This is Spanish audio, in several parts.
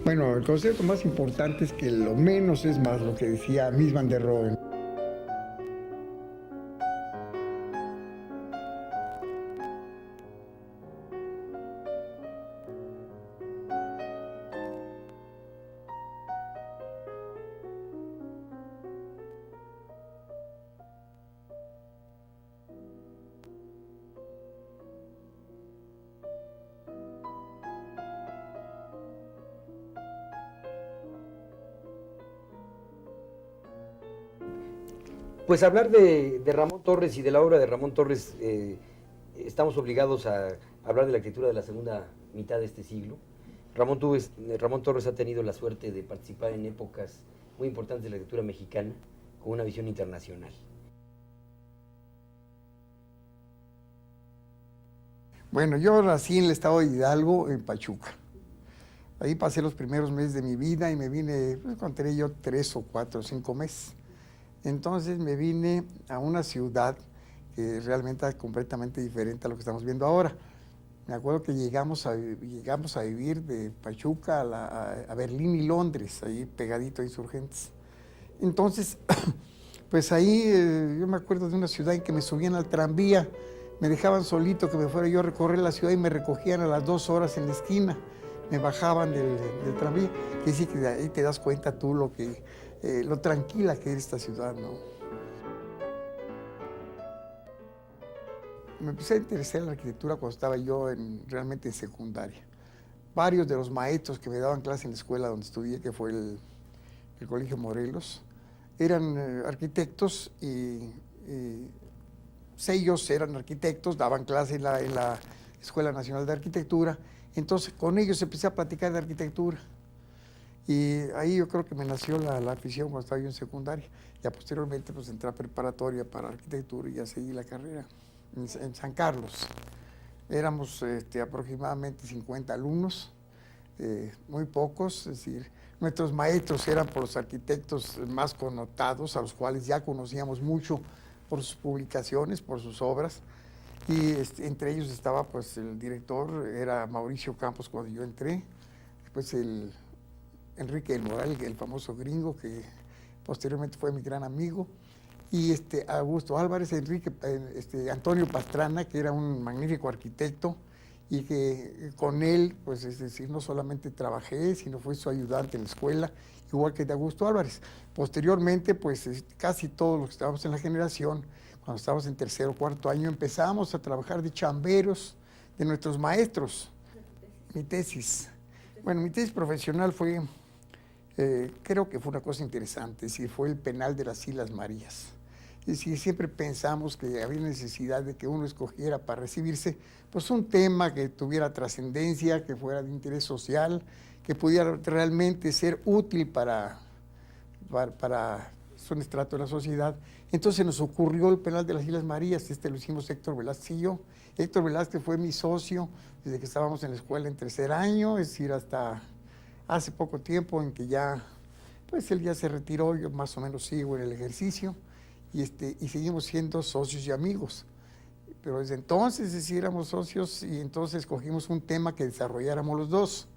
Bueno, el concepto más importante es que lo menos es más, lo que decía Mies van der Rohe. Pues hablar de Ramón Torres y de la obra de Ramón Torres, estamos obligados a hablar de la arquitectura de la segunda mitad de este siglo. Ramón Torres ha tenido la suerte de participar en épocas muy importantes de la arquitectura mexicana con una visión internacional. Bueno, yo nací en el estado de Hidalgo, en Pachuca. Ahí pasé los primeros meses de mi vida y me vine, pues cuando tenía yo 3 o 4 o 5 meses. Entonces me vine a una ciudad que realmente es completamente diferente a lo que estamos viendo ahora. Me acuerdo que llegamos a vivir de Pachuca a Berlín y Londres, ahí pegadito a Insurgentes. Entonces, pues ahí yo me acuerdo de una ciudad en que me subían al tranvía, me dejaban solito que me fuera yo a recorrer la ciudad y me recogían a las 2 horas en la esquina, me bajaban del tranvía. Que sí, que de ahí te das cuenta tú lo tranquila que es esta ciudad, ¿no? Me empecé a interesar en la arquitectura cuando estaba yo realmente en secundaria. Varios de los maestros que me daban clase en la escuela donde estudié, que fue el Colegio Morelos, eran arquitectos y ellos eran arquitectos, daban clase en la Escuela Nacional de Arquitectura. Entonces con ellos empecé a platicar de arquitectura. Y ahí yo creo que me nació la afición cuando estaba yo en secundaria. Ya posteriormente pues entré a preparatoria para arquitectura y ya seguí la carrera en San Carlos. Éramos aproximadamente 50 alumnos, muy pocos, es decir, nuestros maestros eran por los arquitectos más connotados, a los cuales ya conocíamos mucho por sus publicaciones, por sus obras, y entre ellos estaba pues el director, era Mauricio Campos cuando yo entré, después el Enrique del Moral, el famoso gringo, que posteriormente fue mi gran amigo, y Augusto Álvarez, Antonio Pastrana, que era un magnífico arquitecto, y que con él, pues es decir, no solamente trabajé, sino fui su ayudante en la escuela, igual que de Augusto Álvarez. Posteriormente, pues casi todos los que estábamos en la generación, cuando estábamos en tercer o cuarto año, empezamos a trabajar de chamberos de nuestros maestros. Mi tesis. Bueno, mi tesis profesional fue, creo que fue una cosa interesante, sí, fue el penal de las Islas Marías. Es decir, siempre pensamos que había necesidad de que uno escogiera para recibirse, pues un tema que tuviera trascendencia, que fuera de interés social, que pudiera realmente ser útil para un estrato de la sociedad. Entonces nos ocurrió el penal de las Islas Marías, lo hicimos Héctor Velázquez y yo. Héctor Velázquez fue mi socio desde que estábamos en la escuela en tercer año, es decir, hasta hace poco tiempo en que ya, pues él ya se retiró, yo más o menos sigo en el ejercicio, y seguimos siendo socios y amigos. Pero desde entonces, es decir, éramos socios y entonces escogimos un tema que desarrolláramos los dos.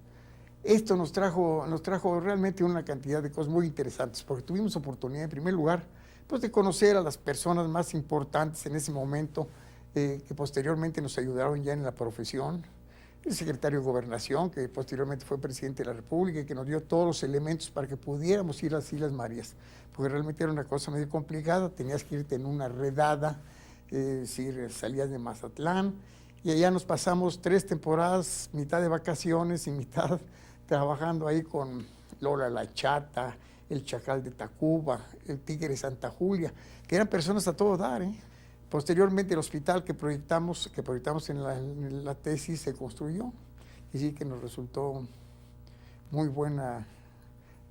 Esto nos trajo realmente una cantidad de cosas muy interesantes, porque tuvimos oportunidad, en primer lugar, pues de conocer a las personas más importantes en ese momento, que posteriormente nos ayudaron ya en la profesión. El secretario de Gobernación, que posteriormente fue presidente de la República y que nos dio todos los elementos para que pudiéramos ir a las Islas Marías, porque realmente era una cosa medio complicada, tenías que irte en una redada, es decir, salías de Mazatlán, y allá nos pasamos 3 temporadas, mitad de vacaciones y mitad trabajando ahí con Lola la Chata, el Chacal de Tacuba, el Tigre de Santa Julia, que eran personas a todo dar, ¿eh? Posteriormente el hospital que proyectamos en la tesis se construyó, y sí que nos resultó muy buena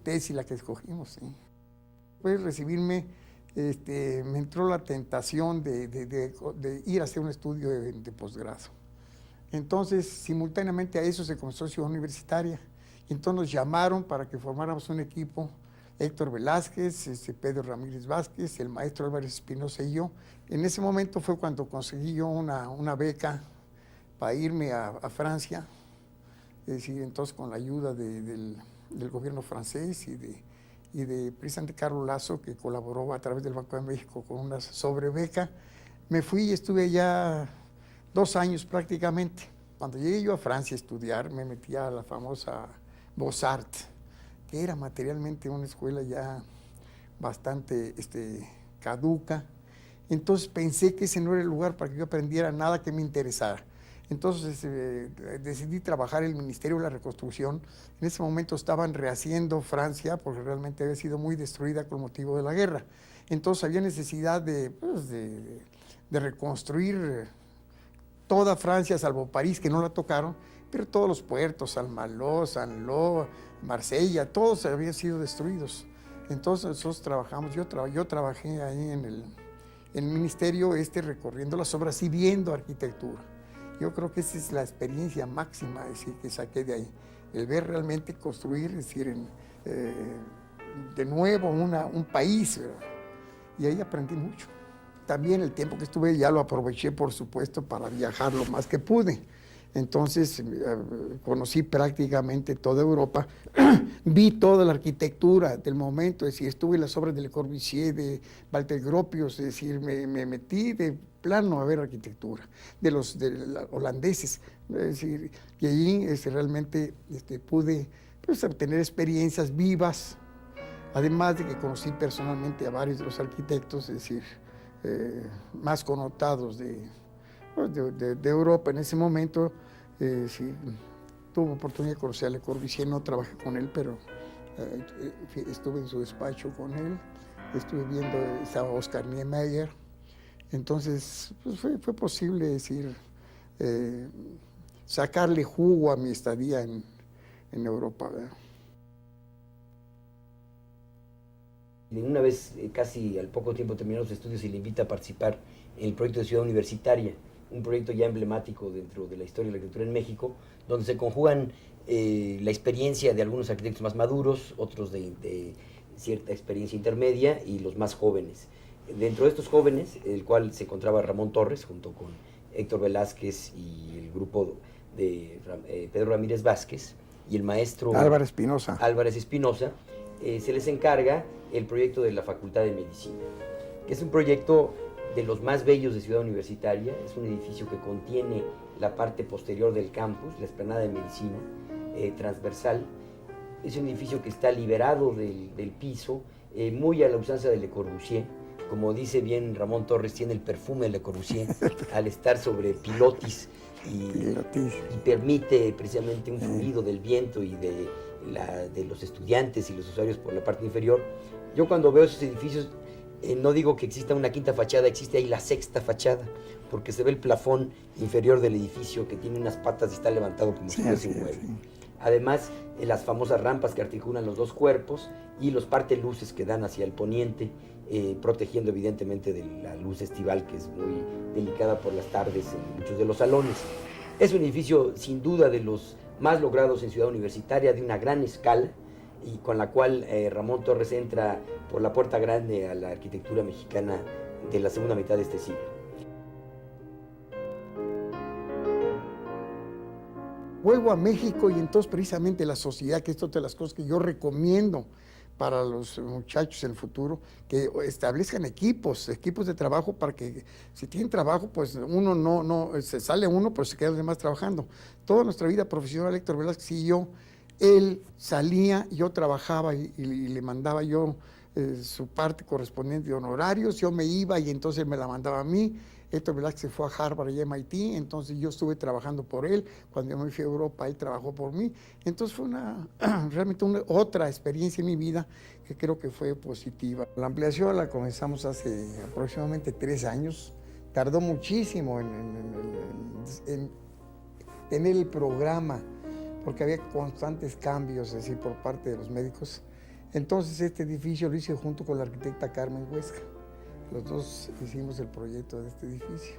tesis la que escogimos. ¿Sí? Después de recibirme, me entró la tentación de ir a hacer un estudio de posgrado. Entonces, simultáneamente a eso se comenzó Ciudad Universitaria, y entonces nos llamaron para que formáramos un equipo, Héctor Velázquez, Pedro Ramírez Vázquez, el maestro Álvarez Espinosa y yo. En ese momento fue cuando conseguí yo una beca para irme a Francia, es decir, entonces con la ayuda del del gobierno francés y de precisamente Carlos Lazo, que colaboró a través del Banco de México con una sobrebeca. Me fui y estuve allá 2 años prácticamente. Cuando llegué yo a Francia a estudiar, me metí a la famosa Beaux-Arts, que era materialmente una escuela ya bastante caduca. Entonces pensé que ese no era el lugar para que yo aprendiera nada que me interesara. Entonces decidí trabajar en el Ministerio de la Reconstrucción. En ese momento estaban rehaciendo Francia porque realmente había sido muy destruida con motivo de la guerra. Entonces había necesidad de reconstruir toda Francia, salvo París, que no la tocaron, pero todos los puertos, Saint-Malo, Saint-Lô, Marsella, todos habían sido destruidos. Entonces nosotros trabajamos, yo trabajé ahí en el ministerio recorriendo las obras y viendo arquitectura. Yo creo que esa es la experiencia máxima que saqué de ahí, el ver realmente construir, de nuevo un país, ¿verdad? Y ahí aprendí mucho. También el tiempo que estuve ya lo aproveché, por supuesto, para viajar lo más que pude. Entonces conocí prácticamente toda Europa, vi toda la arquitectura del momento, es decir, estuve en las obras de Le Corbusier, de Walter Gropius, es decir, me metí de plano a ver arquitectura, de los holandeses, es decir, y allí realmente pude pues, obtener experiencias vivas, además de que conocí personalmente a varios de los arquitectos, es decir, más connotados de Europa en ese momento. Sí, tuve oportunidad de conocer a Le Corbusier, no trabajé con él, pero estuve en su despacho con él, estuve viendo, estaba Oscar Niemeyer, entonces pues fue posible sacarle jugo a mi estadía en Europa, ¿verdad? Una vez, casi al poco tiempo terminados los estudios, y le invita a participar en el proyecto de Ciudad Universitaria, un proyecto ya emblemático dentro de la historia de la arquitectura en México, donde se conjugan la experiencia de algunos arquitectos más maduros, otros de cierta experiencia intermedia y los más jóvenes. Dentro de estos jóvenes, el cual se encontraba Ramón Torres, junto con Héctor Velázquez y el grupo de Pedro Ramírez Vázquez, y el maestro Álvarez Espinosa. Álvarez Espinosa, se les encarga el proyecto de la Facultad de Medicina, que es un proyecto de los más bellos de Ciudad Universitaria. Es un edificio que contiene la parte posterior del campus, la explanada de Medicina, transversal. Es un edificio que está liberado del piso, muy a la usanza de Le Corbusier. Como dice bien Ramón Torres, tiene el perfume de Le Corbusier al estar sobre pilotis y permite precisamente un fluido del viento y de los estudiantes y los usuarios por la parte inferior. Yo cuando veo esos edificios, no digo que exista una quinta fachada, existe ahí la sexta fachada, porque se ve el plafón inferior del edificio que tiene unas patas y está levantado como si fuese un mueble. Además, las famosas rampas que articulan los dos cuerpos y los parteluces que dan hacia el poniente, protegiendo evidentemente de la luz estival, que es muy delicada por las tardes en muchos de los salones. Es un edificio sin duda de los más logrados en Ciudad Universitaria, de una gran escala, y con la cual Ramón Torres entra por la puerta grande a la arquitectura mexicana de la segunda mitad de este siglo. Vuelvo a México y entonces precisamente la sociedad, que es otra de las cosas que yo recomiendo para los muchachos en el futuro, que establezcan equipos de trabajo, para que si tienen trabajo, pues uno no se sale uno, pero se quedan los demás trabajando. Toda nuestra vida profesional, Héctor Velázquez y yo, él salía, yo trabajaba y le mandaba yo su parte correspondiente de honorarios, yo me iba y entonces me la mandaba a mí. Héctor Velázquez se fue a Harvard y MIT, entonces yo estuve trabajando por él. Cuando yo me fui a Europa, él trabajó por mí. Entonces fue realmente otra experiencia en mi vida que creo que fue positiva. La ampliación la comenzamos hace aproximadamente 3 años. Tardó muchísimo en tener el programa, porque había constantes cambios, es decir, por parte de los médicos. Entonces este edificio lo hice junto con la arquitecta Carmen Huesca. Los dos hicimos el proyecto de este edificio.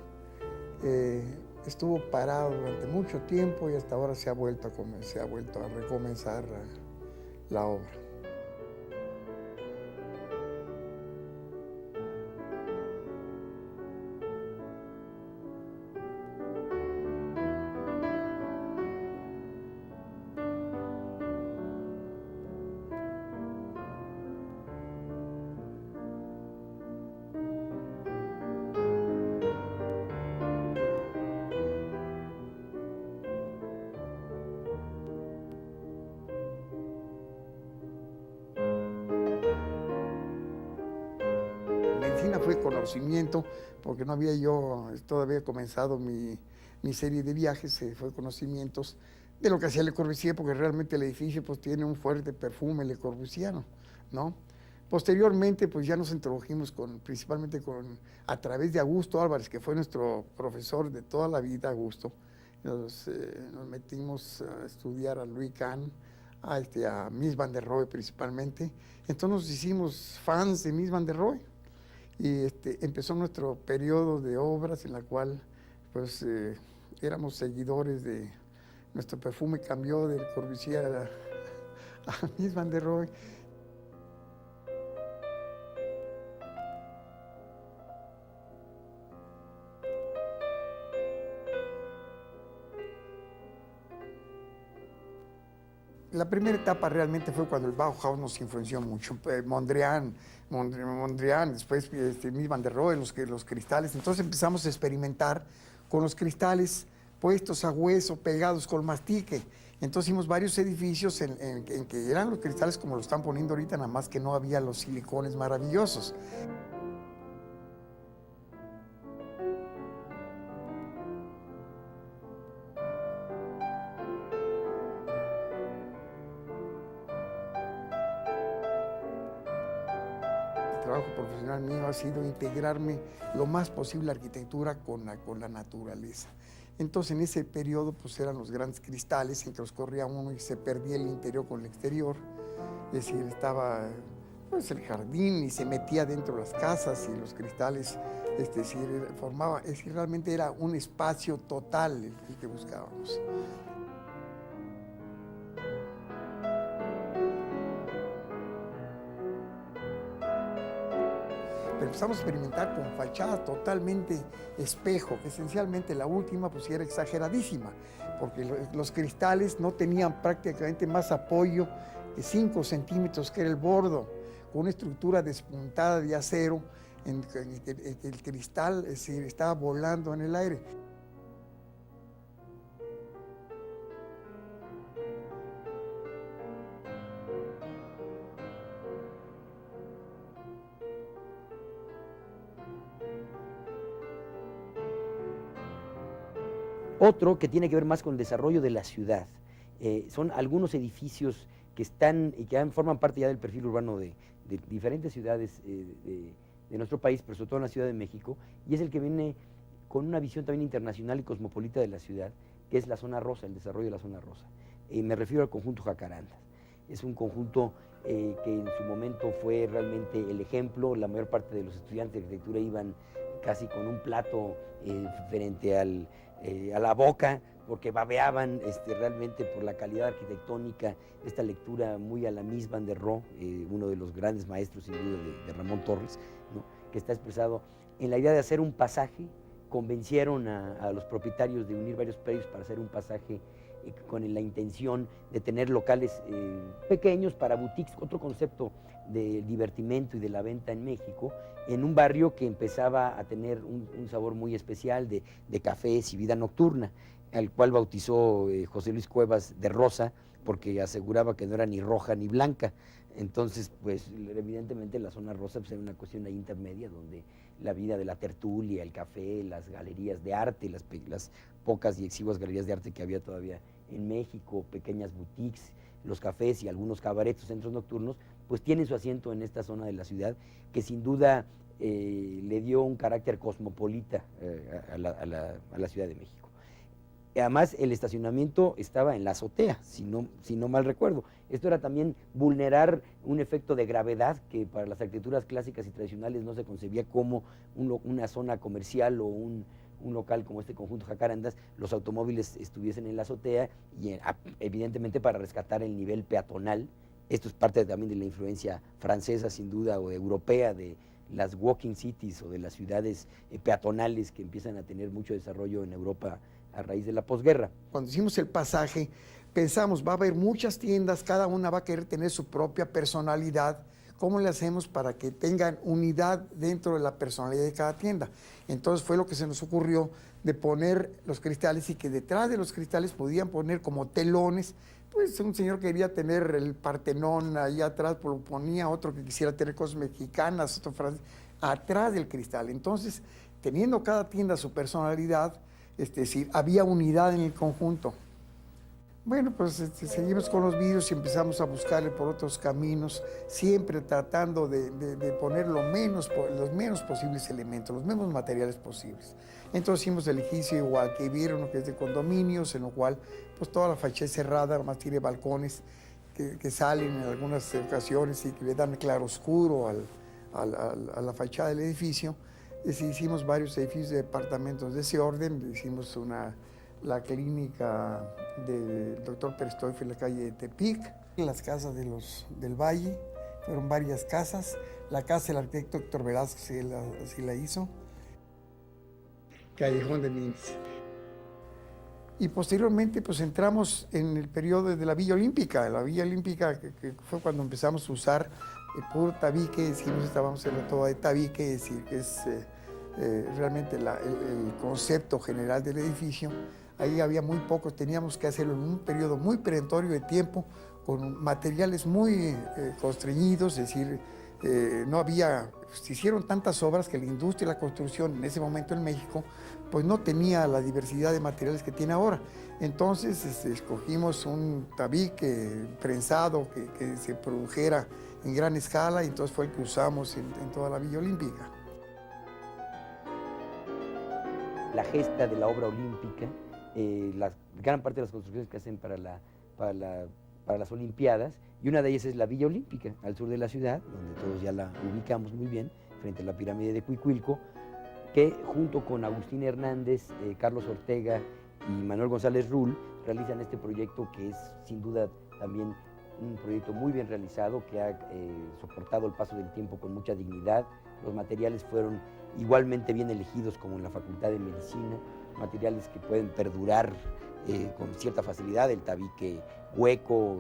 Estuvo parado durante mucho tiempo y hasta ahora se ha vuelto a recomenzar la obra. medicina fue conocimiento, porque no había yo todavía comenzado mi serie de viajes, fue conocimientos de lo que hacía Le Corbusier, porque realmente el edificio pues tiene un fuerte perfume Le Corbusiano, ¿no? Posteriormente, pues ya nos introdujimos principalmente a través de Augusto Álvarez, que fue nuestro profesor de toda la vida, Augusto. Nos metimos a estudiar a Louis Kahn, a Mies van der Rohe principalmente. Entonces nos hicimos fans de Mies van der Rohe y empezó nuestro periodo de obras en la cual pues éramos seguidores de nuestro perfume, cambió del Corbusier a Mies van der Rohe. La primera etapa realmente fue cuando el Bauhaus nos influenció mucho, Mondrian, después Mies van der Rohe, los cristales. Entonces empezamos a experimentar con los cristales puestos a hueso, pegados con mastique. Entonces hicimos varios edificios en que eran los cristales como lo están poniendo ahorita, nada más que no había los silicones maravillosos. El trabajo profesional mío ha sido integrarme lo más posible a la arquitectura con la naturaleza. Entonces en ese periodo pues eran los grandes cristales en que los corría uno y se perdía el interior con el exterior. Es decir, estaba pues el jardín y se metía dentro de las casas y los cristales, realmente era un espacio total el que buscábamos. Pero empezamos a experimentar con fachadas totalmente espejo, que esencialmente la última pues era exageradísima, porque los cristales no tenían prácticamente más apoyo que 5 centímetros, que era el bordo, con una estructura despuntada de acero, en que el cristal estaba volando en el aire. Otro que tiene que ver más con el desarrollo de la ciudad. Son algunos edificios que están y que forman parte ya del perfil urbano de diferentes ciudades de nuestro país, pero sobre todo en la Ciudad de México, y es el que viene con una visión también internacional y cosmopolita de la ciudad, que es la zona rosa, el desarrollo de la zona rosa. Me refiero al conjunto Jacarandas. Es un conjunto que en su momento fue realmente el ejemplo. La mayor parte de los estudiantes de arquitectura iban casi con un plato frente a la boca, porque babeaban realmente por la calidad arquitectónica, esta lectura muy a la Mies van der Rohe, uno de los grandes maestros sin duda de Ramón Torres, ¿no?, que está expresado en la idea de hacer un pasaje. Convencieron a los propietarios de unir varios predios para hacer un pasaje con la intención de tener locales pequeños para boutiques, otro concepto de divertimento y de la venta en México, en un barrio que empezaba a tener un sabor muy especial de cafés y vida nocturna, al cual bautizó José Luis Cuevas de Rosa, porque aseguraba que no era ni roja ni blanca. Entonces, pues evidentemente la zona rosa pues, era una cuestión ahí intermedia, donde la vida de la tertulia, el café, las galerías de arte, las pocas y exiguas galerías de arte que había todavía en México, pequeñas boutiques, los cafés y algunos cabarets, centros nocturnos, pues tienen su asiento en esta zona de la ciudad, que sin duda le dio un carácter cosmopolita a la Ciudad de México. Además, el estacionamiento estaba en la azotea, si no mal recuerdo. Esto era también vulnerar un efecto de gravedad que para las arquitecturas clásicas y tradicionales no se concebía como una zona comercial o un local como este conjunto Jacarandas, los automóviles estuviesen en la azotea y evidentemente para rescatar el nivel peatonal. Esto es parte también de la influencia francesa, sin duda, o europea, de las walking cities o de las ciudades peatonales que empiezan a tener mucho desarrollo en Europa a raíz de la posguerra. Cuando hicimos el pasaje, pensamos, va a haber muchas tiendas, cada una va a querer tener su propia personalidad, ¿cómo le hacemos para que tengan unidad dentro de la personalidad de cada tienda? Entonces fue lo que se nos ocurrió de poner los cristales y que detrás de los cristales podían poner como telones. Pues un señor quería tener el Partenón ahí atrás, pues lo ponía, otro que quisiera tener cosas mexicanas, otro francés, atrás del cristal. Entonces, teniendo cada tienda su personalidad, es decir, había unidad en el conjunto. Bueno, pues seguimos con los vidrios y empezamos a buscarle por otros caminos, siempre tratando de poner los menos posibles elementos, los menos materiales posibles. Entonces hicimos el edificio Guadalquivir, uno que es de condominios, en lo cual pues toda la fachada es cerrada, además tiene balcones que salen en algunas ocasiones y que le dan claroscuro a la fachada del edificio. Hicimos varios edificios de departamentos de ese orden, hicimos la clínica del doctor Perestoif en la calle de Tepic, las casas del Valle, fueron varias casas, la casa del arquitecto Héctor Velázquez así la hizo, Callejón de Minis. Y posteriormente pues entramos en el periodo de la Villa Olímpica, que fue cuando empezamos a usar el puro tabique, decimos estábamos en la toda de tabique, es decir, que es realmente el concepto general del edificio. Ahí había muy pocos, teníamos que hacerlo en un periodo muy perentorio de tiempo, con materiales muy constreñidos, es decir, no había, se hicieron tantas obras que la industria de la construcción en ese momento en México, pues no tenía la diversidad de materiales que tiene ahora. Entonces escogimos un tabique prensado que se produjera en gran escala y entonces fue el que usamos en toda la Villa Olímpica. La gesta de la obra olímpica, la gran parte de las construcciones que hacen para las Olimpiadas, y una de ellas es la Villa Olímpica, al sur de la ciudad, donde todos ya la ubicamos muy bien, frente a la pirámide de Cuicuilco, que junto con Agustín Hernández, Carlos Ortega y Manuel González Rull realizan este proyecto que es sin duda también un proyecto muy bien realizado, que ha soportado el paso del tiempo con mucha dignidad. Los materiales fueron igualmente bien elegidos como en la Facultad de Medicina, materiales que pueden perdurar con cierta facilidad, el tabique hueco,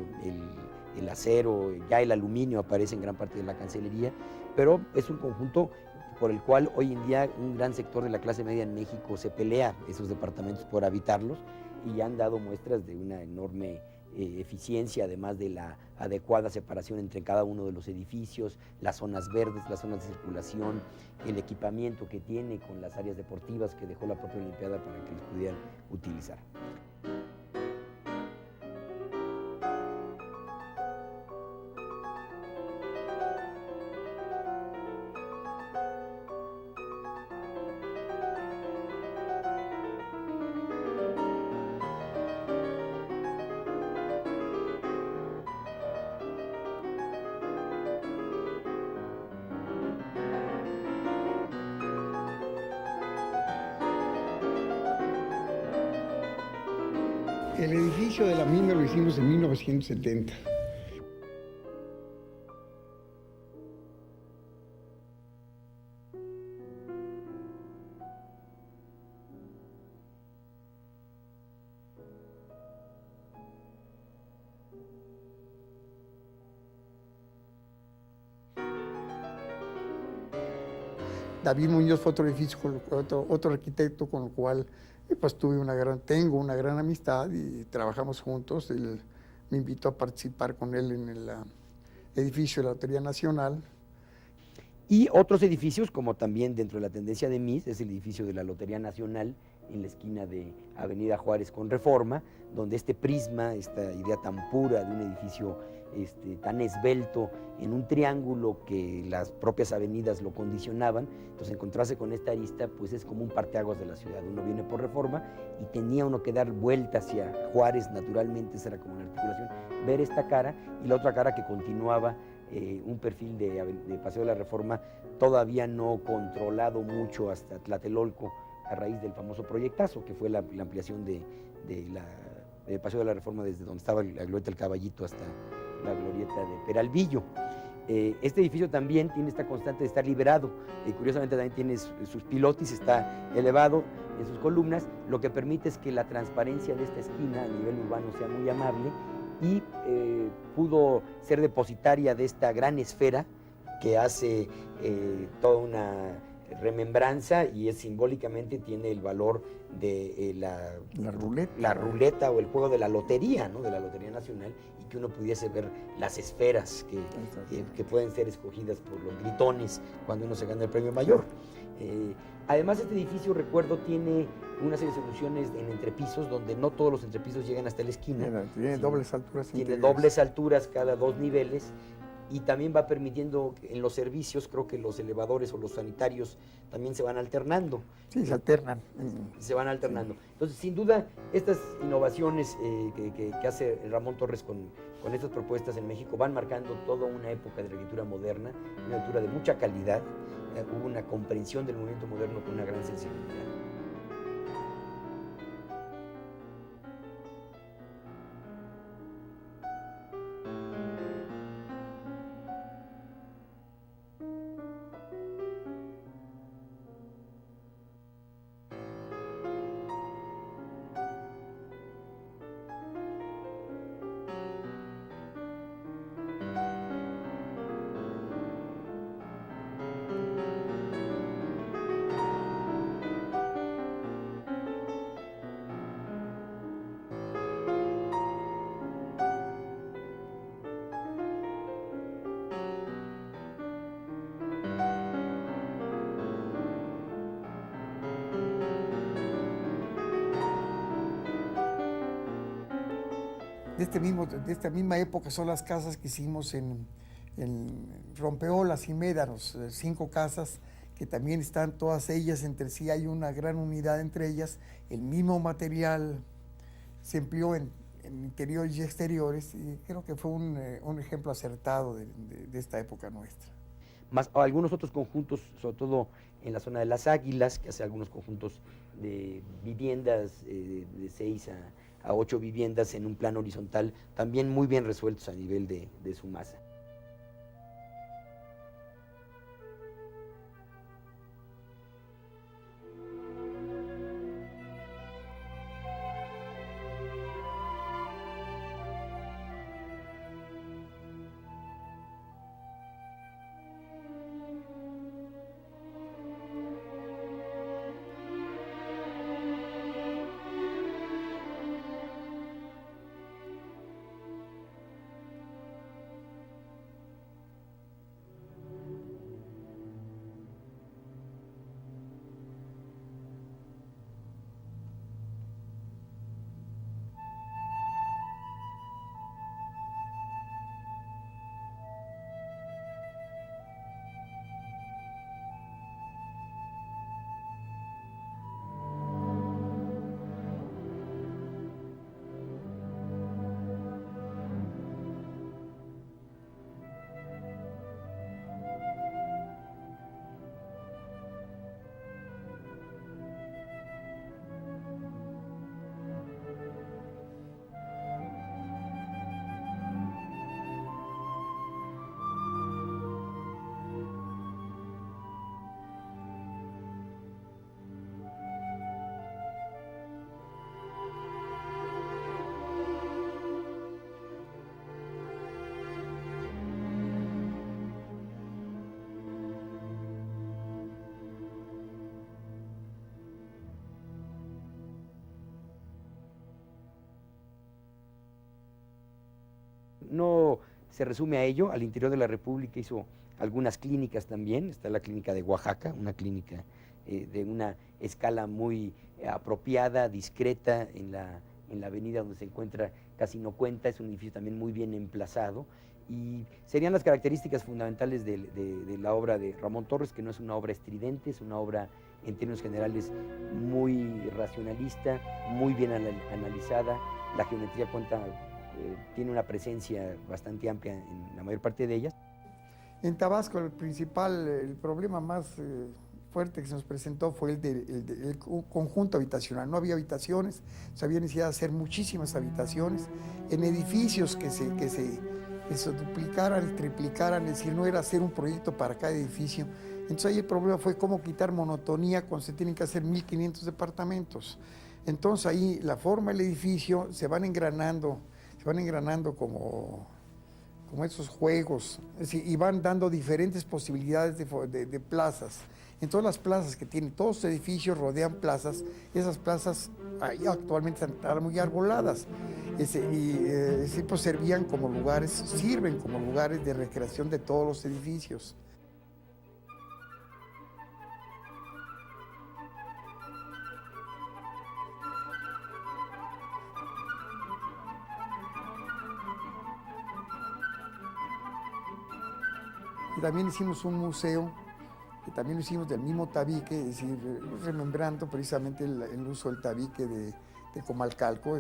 el acero, ya el aluminio aparece en gran parte de la cancelería, pero es un conjunto por el cual hoy en día un gran sector de la clase media en México se pelea esos departamentos por habitarlos y han dado muestras de una enorme eficiencia, además de la adecuada separación entre cada uno de los edificios, las zonas verdes, las zonas de circulación, el equipamiento que tiene con las áreas deportivas que dejó la propia Olimpiada para que los pudieran utilizar. El edificio de la mina lo hicimos en 1970. David Muñoz fue otro edificio, otro arquitecto con el cual pues tengo una gran amistad y trabajamos juntos. Él me invitó a participar con él en el edificio de la Lotería Nacional. Y otros edificios, como también dentro de la tendencia de MIS, es el edificio de la Lotería Nacional en la esquina de Avenida Juárez con Reforma, donde este prisma, esta idea tan pura de un edificio tan esbelto en un triángulo que las propias avenidas lo condicionaban, entonces encontrarse con esta arista pues es como un parteaguas de la ciudad. Uno viene por Reforma y tenía uno que dar vuelta hacia Juárez, naturalmente, esa era como la articulación, ver esta cara y la otra cara que continuaba un perfil de Paseo de la Reforma todavía no controlado mucho hasta Tlatelolco a raíz del famoso proyectazo que fue la ampliación de Paseo de la Reforma desde donde estaba la glorieta del Caballito hasta la glorieta de Peralvillo. Este edificio también tiene esta constante de estar liberado, curiosamente también tiene sus pilotis, está elevado en sus columnas, lo que permite es que la transparencia de esta esquina a nivel urbano sea muy amable y pudo ser depositaria de esta gran esfera que hace toda una remembranza y es simbólicamente tiene el valor de la ruleta o el juego de la lotería, ¿no? De la Lotería Nacional, y que uno pudiese ver las esferas que pueden ser escogidas por los gritones cuando uno se gana el premio mayor. Además, este edificio, recuerdo, tiene una serie de soluciones en entrepisos, donde no todos los entrepisos llegan hasta la esquina. Tiene dobles alturas. Tiene dobles alturas cada 2 niveles, y también va permitiendo en los servicios, creo que los elevadores o los sanitarios también se van alternando. Sí, se alternan. Se van alternando. Sí. Entonces, sin duda, estas innovaciones que hace Ramón Torres con estas propuestas en México van marcando toda una época de la arquitectura moderna, una arquitectura de mucha calidad. Hubo una comprensión del movimiento moderno con una gran sensibilidad. De esta misma época son las casas que hicimos en Rompeolas y Médanos, 5 casas que también están todas ellas entre sí, hay una gran unidad entre ellas, el mismo material se empleó en interiores y exteriores, y creo que fue un ejemplo acertado de esta época nuestra. Más algunos otros conjuntos, sobre todo en la zona de Las Águilas, que hace algunos conjuntos de viviendas de 6 a 8 viviendas en un plano horizontal, también muy bien resueltos a nivel de su masa. No se resume a ello, al interior de la República hizo algunas clínicas también, está la clínica de Oaxaca, una clínica de una escala muy apropiada, discreta, en la avenida donde se encuentra casi no cuenta, es un edificio también muy bien emplazado, y serían las características fundamentales de la obra de Ramón Torres, que no es una obra estridente, es una obra en términos generales muy racionalista, muy bien analizada, la geometría tiene una presencia bastante amplia en la mayor parte de ellas. En Tabasco el problema más fuerte que se nos presentó fue el conjunto habitacional. No había habitaciones, se había necesidad de hacer muchísimas habitaciones en edificios que se duplicaran, triplicaran, es decir, no era hacer un proyecto para cada edificio. Entonces ahí el problema fue cómo quitar monotonía cuando se tienen que hacer 1.500 departamentos. Entonces ahí la forma del edificio se van engranando como como esos juegos, es decir, y van dando diferentes posibilidades de plazas. En todas las plazas que tienen, todos los edificios rodean plazas, esas plazas ahí actualmente están muy arboladas, pues servían como lugares, sirven como lugares de recreación de todos los edificios. Y también hicimos un museo, que también lo hicimos del mismo tabique, es decir, remembrando precisamente el uso del tabique de Comalcalco.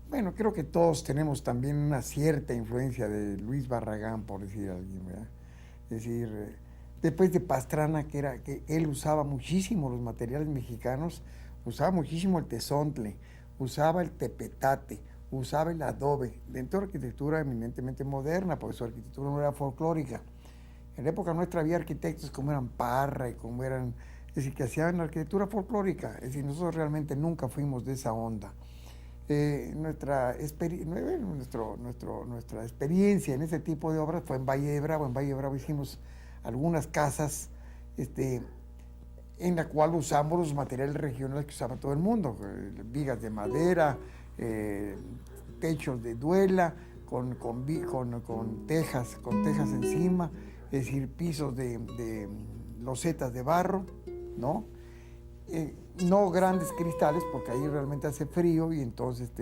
Bueno, creo que todos tenemos también una cierta influencia de Luis Barragán, por decir alguien, ¿verdad? Es decir, después de Pastrana, que él usaba muchísimo los materiales mexicanos, usaba muchísimo el tezontle, usaba el tepetate, usaba el adobe, dentro de arquitectura eminentemente moderna, porque su arquitectura no era folclórica. En la época nuestra había arquitectos como eran Parra y como eran, es decir, que hacían arquitectura folclórica, es decir, nosotros realmente nunca fuimos de esa onda. Nuestra experiencia en ese tipo de obras fue en Valle de Bravo. En Valle de Bravo hicimos algunas casas en la cual usamos los materiales regionales que usaba todo el mundo, vigas de madera, techos de duela, con tejas encima, es decir, pisos de losetas de barro, ¿no? No grandes cristales, porque ahí realmente hace frío, y entonces,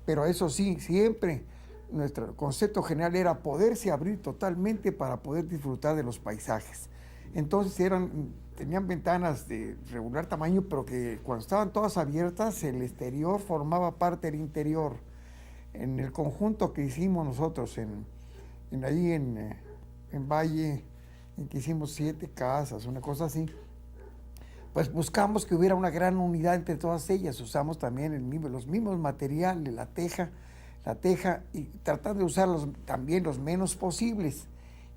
pero eso sí, siempre nuestro concepto general era poderse abrir totalmente para poder disfrutar de los paisajes. Entonces tenían ventanas de regular tamaño, pero que cuando estaban todas abiertas, el exterior formaba parte del interior. En el conjunto que hicimos nosotros allí en Valle, en que hicimos 7 casas, una cosa así, pues buscamos que hubiera una gran unidad entre todas ellas. Usamos también los mismos materiales, la teja, y tratando de usarlos también los menos posibles,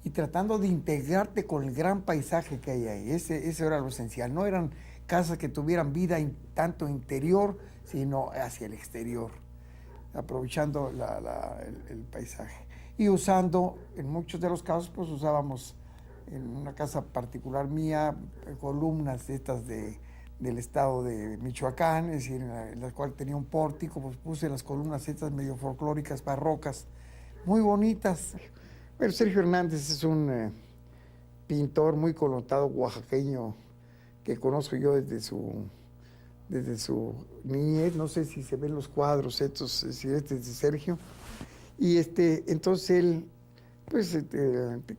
y tratando de integrarte con el gran paisaje que hay ahí. Ese era lo esencial. No eran casas que tuvieran vida tanto interior, sino hacia el exterior, aprovechando el paisaje. Y usando, en muchos de los casos, pues usábamos, en una casa particular mía, columnas estas del estado de Michoacán, es decir, en la cual tenía un pórtico, pues puse las columnas estas medio folclóricas, barrocas, muy bonitas. Bueno, Sergio Hernández es un pintor muy connotado oaxaqueño que conozco yo desde su niñez. No sé si se ven los cuadros estos, si este es de Sergio. Y entonces él pues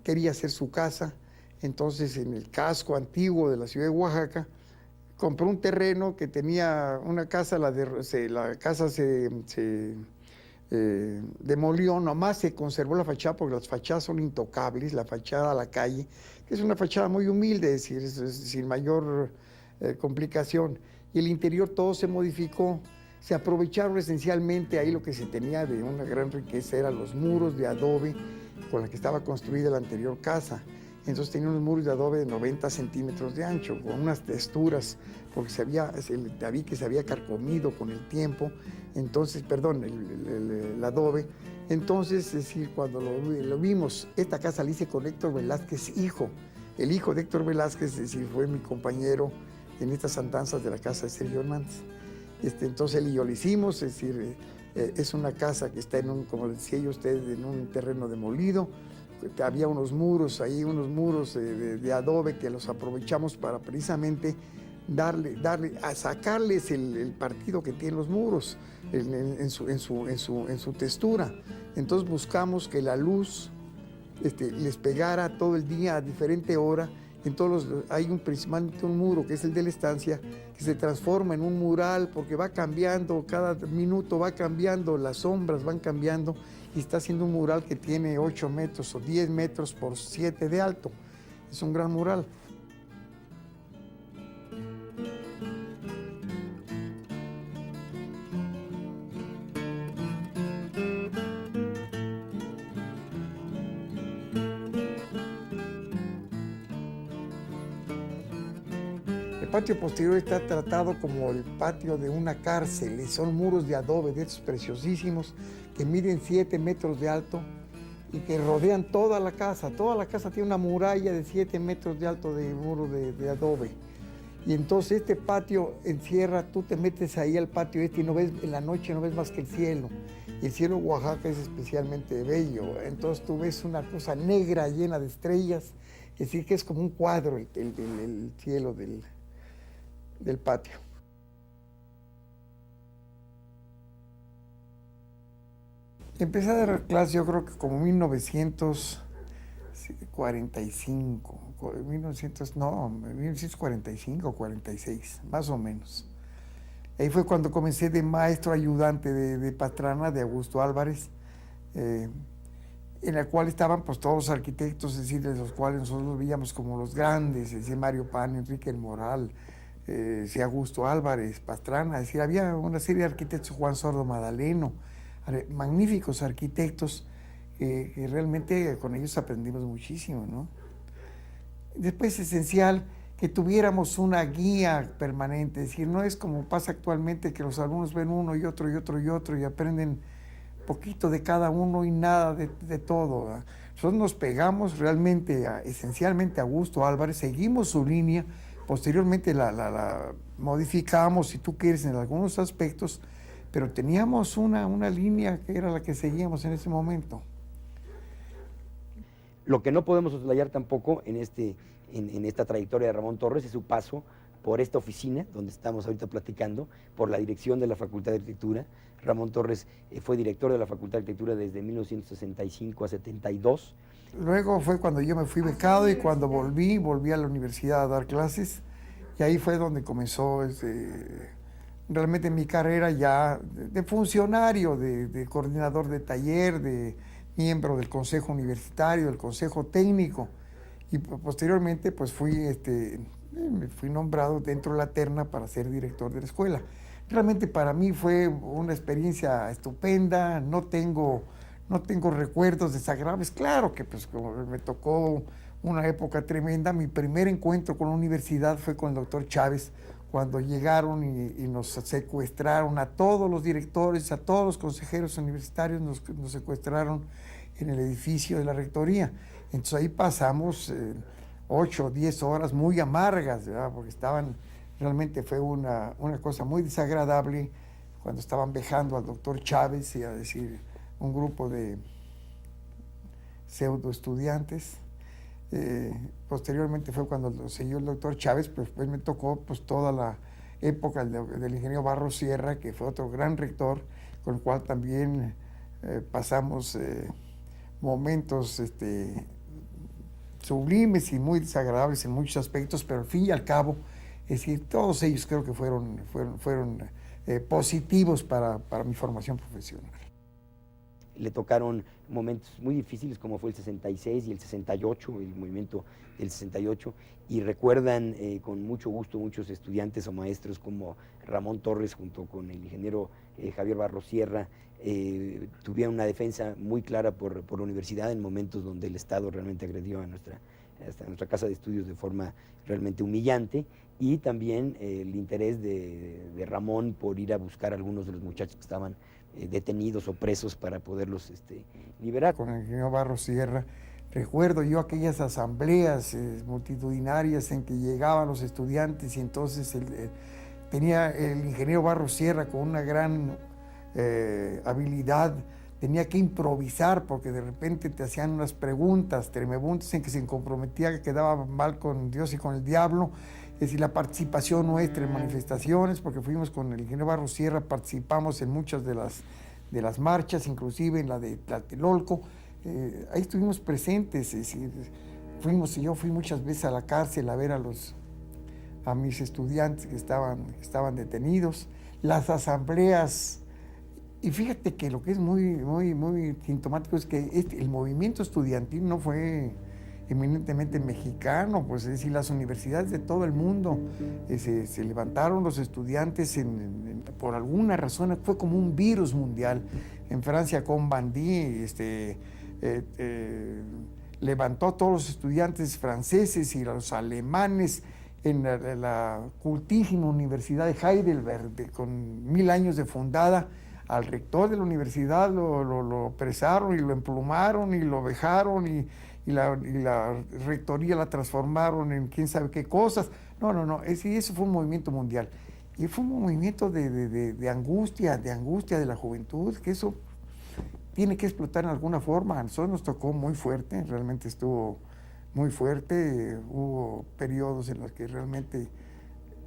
quería hacer su casa. Entonces, en el casco antiguo de la ciudad de Oaxaca, compró un terreno que tenía una casa, la casa se demolió, nomás se conservó la fachada, porque las fachadas son intocables, la fachada a la calle, que es una fachada muy humilde, es decir, sin mayor complicación. Y el interior todo se modificó. Se aprovecharon esencialmente ahí lo que se tenía de una gran riqueza, eran los muros de adobe con la que estaba construida la anterior casa. Entonces tenía unos muros de adobe de 90 centímetros de ancho, con unas texturas, porque el tabique se había carcomido con el tiempo, entonces, perdón, el adobe. Entonces, es decir, cuando lo vimos, esta casa la hice con Héctor Velázquez, hijo. El hijo de Héctor Velázquez, es decir, fue mi compañero en estas andanzas de la casa de Sergio Hernández. Entonces él y yo lo hicimos, es decir, es una casa que está como decía yo usted, en un terreno demolido. Había unos muros ahí, de adobe, que los aprovechamos para precisamente sacarles el partido que tienen los muros en su textura. Entonces buscamos que la luz les pegara todo el día a diferente hora. Hay principalmente un muro, que es el de la estancia, que se transforma en un mural, porque va cambiando, cada minuto va cambiando, las sombras van cambiando, y está haciendo un mural que tiene 8 metros o 10 metros por 7 de alto. Es un gran mural. patio posterior está tratado como el patio de una cárcel, y son muros de adobe, de estos preciosísimos, que miden 7 metros de alto y que rodean toda la casa. Toda la casa tiene una muralla de 7 metros de alto de muro de adobe. Y entonces este patio encierra, tú te metes ahí al patio y no ves, en la noche no ves más que el cielo. Y el cielo de Oaxaca es especialmente bello. Entonces tú ves una cosa negra llena de estrellas. Es decir, que es como un cuadro el cielo del patio. Empecé a dar clases yo creo que como 1945, 1945 o 46, más o menos. Ahí fue cuando comencé de maestro ayudante de Pastrana, de Augusto Álvarez, en la cual estaban pues todos los arquitectos, es decir, de los cuales nosotros veíamos como los grandes, es decir, Mario Pan, Enrique el Moral, Augusto Álvarez, Pastrana, es decir, había una serie de arquitectos, Juan Sordo Madaleno, magníficos arquitectos, que realmente con ellos aprendimos muchísimo, ¿no? Después es esencial que tuviéramos una guía permanente, es decir, no es como pasa actualmente que los alumnos ven uno y otro y otro y otro y aprenden poquito de cada uno y nada de todo, ¿verdad? Nosotros nos pegamos realmente, esencialmente a Augusto Álvarez, seguimos su línea, posteriormente la modificamos, si tú quieres, en algunos aspectos, pero teníamos una línea que era la que seguíamos en ese momento. Lo que no podemos soslayar tampoco en esta trayectoria de Ramón Torres es su paso por esta oficina, donde estamos ahorita platicando, por la dirección de la Facultad de Arquitectura. Ramón Torres fue director de la Facultad de Arquitectura desde 1965 a 72. Luego fue cuando yo me fui becado y cuando volví a la universidad a dar clases, y ahí fue donde comenzó realmente mi carrera ya de funcionario, de coordinador de taller, de miembro del consejo universitario, del consejo técnico, y posteriormente pues me fui nombrado dentro de la terna para ser director de la escuela. Realmente para mí fue una experiencia estupenda, no tengo recuerdos desagradables. Claro que pues como me tocó una época tremenda. Mi primer encuentro con la universidad fue con el doctor Chávez, cuando llegaron y nos secuestraron a todos los directores, a todos los consejeros universitarios, nos secuestraron en el edificio de la rectoría. Entonces ahí pasamos 8 o 10 horas muy amargas, ¿verdad? Porque realmente fue una cosa muy desagradable cuando estaban vejando al doctor Chávez, y a decir, un grupo de pseudo estudiantes. Posteriormente fue cuando siguió el doctor Chávez, pues me tocó pues toda la época del ingeniero Barros Sierra, que fue otro gran rector, con el cual también pasamos momentos sublimes y muy desagradables en muchos aspectos, pero al fin y al cabo, es decir, todos ellos creo que fueron positivos para mi formación profesional. Le tocaron momentos muy difíciles como fue el 66 y el 68, el movimiento del 68, y recuerdan con mucho gusto muchos estudiantes o maestros como Ramón Torres junto con el ingeniero Javier Barros Sierra, tuvieron una defensa muy clara por la universidad en momentos donde el Estado realmente agredió a nuestra casa de estudios de forma realmente humillante, y también el interés de Ramón por ir a buscar a algunos de los muchachos que estaban detenidos o presos para poderlos liberar. Con el ingeniero Barros Sierra, recuerdo yo aquellas asambleas multitudinarias en que llegaban los estudiantes, y entonces tenía el ingeniero Barros Sierra con una gran habilidad, tenía que improvisar porque de repente te hacían unas preguntas tremebundas en que se comprometía que quedaba mal con Dios y con el diablo. Es decir, la participación nuestra en manifestaciones, porque fuimos con el ingeniero Barros Sierra, participamos en muchas de las marchas, inclusive en la de Tlatelolco, ahí estuvimos presentes, es decir, yo fui muchas veces a la cárcel a ver a mis estudiantes que estaban detenidos, las asambleas. Y fíjate que lo que es muy, muy, muy sintomático es que el movimiento estudiantil no fue eminentemente mexicano, pues es decir, las universidades de todo el mundo se levantaron los estudiantes por alguna razón, fue como un virus mundial. En Francia, Cohn-Bendit levantó a todos los estudiantes franceses y a los alemanes, en la cultísima Universidad de Heidelberg, con 1000 años de fundada. Al rector de la universidad lo apresaron y lo emplumaron y lo vejaron y la rectoría la transformaron en quién sabe qué cosas. No, eso fue un movimiento mundial. Y fue un movimiento de angustia de la juventud, que eso tiene que explotar en alguna forma. A nosotros nos tocó muy fuerte, realmente estuvo muy fuerte. Hubo periodos en los que realmente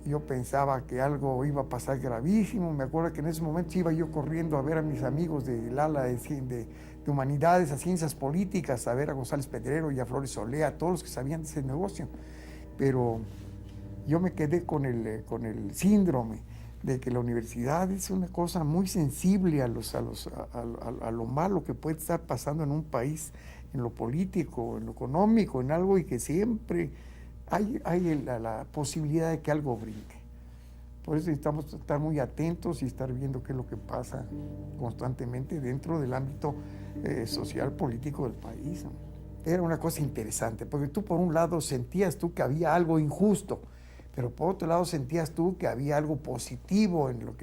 yo pensaba que algo iba a pasar gravísimo. Me acuerdo que en ese momento iba yo corriendo a ver a mis amigos del ala de humanidades, a ciencias políticas, a ver a González Pedrero y a Flores Solea, a todos los que sabían de ese negocio. Pero yo me quedé con el síndrome de que la universidad es una cosa muy sensible a lo malo que puede estar pasando en un país, en lo político, en lo económico, en algo, y que siempre hay la posibilidad de que algo brinque. Por eso necesitamos estar muy atentos y estar viendo qué es lo que pasa constantemente dentro del ámbito social, político del país. Era una cosa interesante, porque tú por un lado sentías tú que había algo injusto, pero por otro lado sentías tú que había algo positivo en lo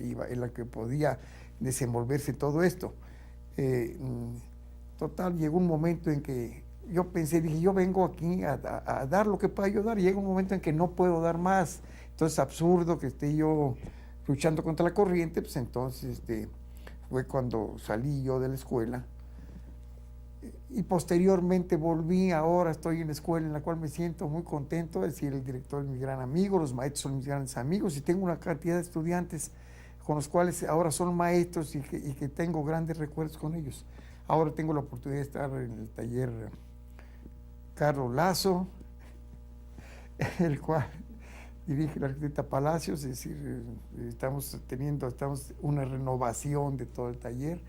que podía desenvolverse todo esto. Total, llegó un momento en que yo pensé, dije, yo vengo aquí a dar lo que pueda yo dar, y llega un momento en que no puedo dar más. Entonces es absurdo que esté yo luchando contra la corriente. Pues entonces fue cuando salí yo de la escuela, y posteriormente volví. Ahora estoy en la escuela en la cual me siento muy contento, es decir, el director es mi gran amigo, los maestros son mis grandes amigos, y tengo una cantidad de estudiantes con los cuales ahora son maestros y que tengo grandes recuerdos con ellos. Ahora tengo la oportunidad de estar en el taller Carlos Lazo, el cual dirige la arquitecta Palacios. Es decir, estamos una renovación de todo el taller.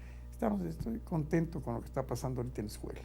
Estoy contento con lo que está pasando ahorita en la escuela.